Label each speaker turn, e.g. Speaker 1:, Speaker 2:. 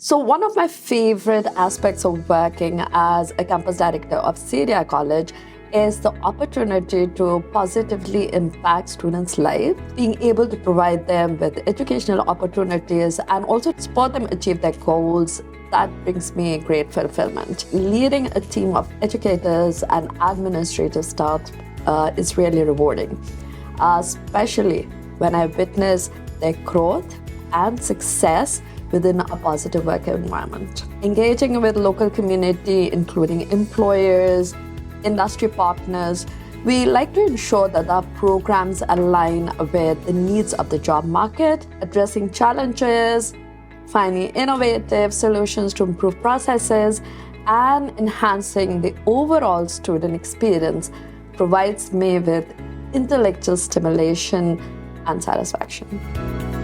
Speaker 1: So one of my favorite aspects of working as a campus director of CDI College is the opportunity to positively impact students' lives, being able to provide them with educational opportunities and also support them achieve their goals. That brings me great fulfillment. Leading a team of educators and administrative staff is really rewarding, especially when I witness their growth and success within a positive work environment. Engaging with local community, including employers, industry partners, we like to ensure that our programs align with the needs of the job market, addressing challenges, finding innovative solutions to improve processes, and enhancing the overall student experience provides me with intellectual stimulation and satisfaction.